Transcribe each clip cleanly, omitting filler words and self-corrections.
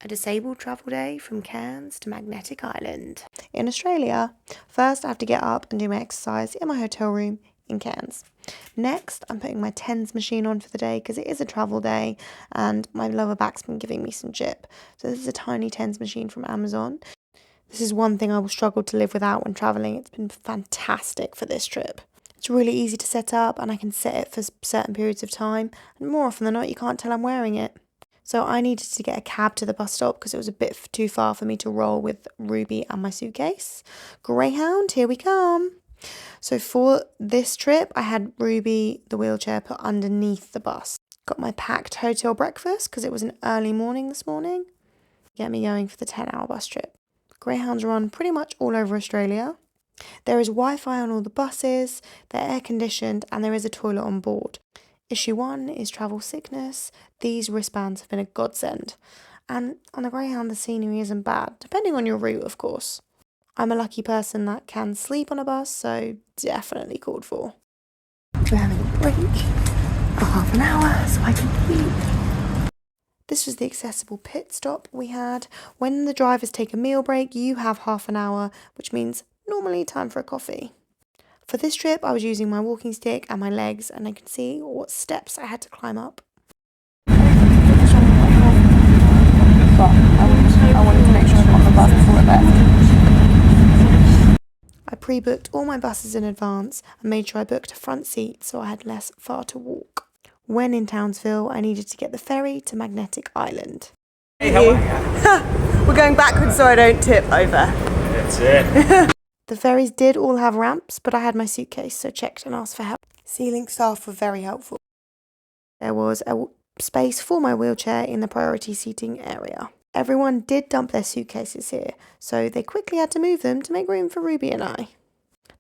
a disabled travel day from Cairns to Magnetic Island. In Australia, first I have to get up and do my exercise in my hotel room in Cairns. Next, I'm putting my TENS machine on for the day because it is a travel day and my lower back's been giving me some jip. So this is a tiny TENS machine from Amazon. This is one thing I will struggle to live without when travelling. It's been fantastic for this trip. It's really easy to set up and I can set it for certain periods of time, and more often than not you can't tell I'm wearing it. So I needed to get a cab to the bus stop because it was a bit too far for me to roll with Ruby and my suitcase. Greyhound, here we come. So for this trip, I had Ruby, the wheelchair, put underneath the bus. Got my packed hotel breakfast because it was an early morning this morning. Get me going for the 10-hour bus trip. Greyhounds run pretty much all over Australia. There is Wi-Fi on all the buses, they're air conditioned, and there is a toilet on board. Issue 1 is travel sickness. These wristbands have been a godsend. And on the Greyhound, the scenery isn't bad, depending on your route, of course. I'm a lucky person that can sleep on a bus, so definitely called for. We're having a break for half an hour so I can eat. This was the accessible pit stop we had. When the drivers take a meal break, you have half an hour, which means normally time for a coffee. For this trip, I was using my walking stick and my legs, and I could see what steps I had to climb up. But I wanted to make sure I got on the bus before it left. I pre-booked all my buses in advance and made sure I booked a front seat so I had less far to walk. When in Townsville, I needed to get the ferry to Magnetic Island. Hey, how are you? We're going backwards so I don't tip over. That's it. The ferries did all have ramps, but I had my suitcase, so checked and asked for help. Sea-Link staff were very helpful. There was a space for my wheelchair in the priority seating area. Everyone did dump their suitcases here, so they quickly had to move them to make room for Ruby and I.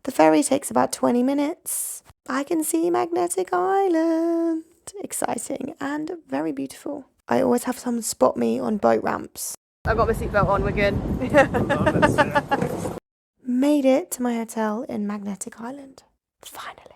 The ferry takes about 20 minutes. I can see Magnetic Island. Exciting and very beautiful. I always have someone spot me on boat ramps. I've got my seatbelt on, we're good. Made it to my hotel in Magnetic Island. Finally.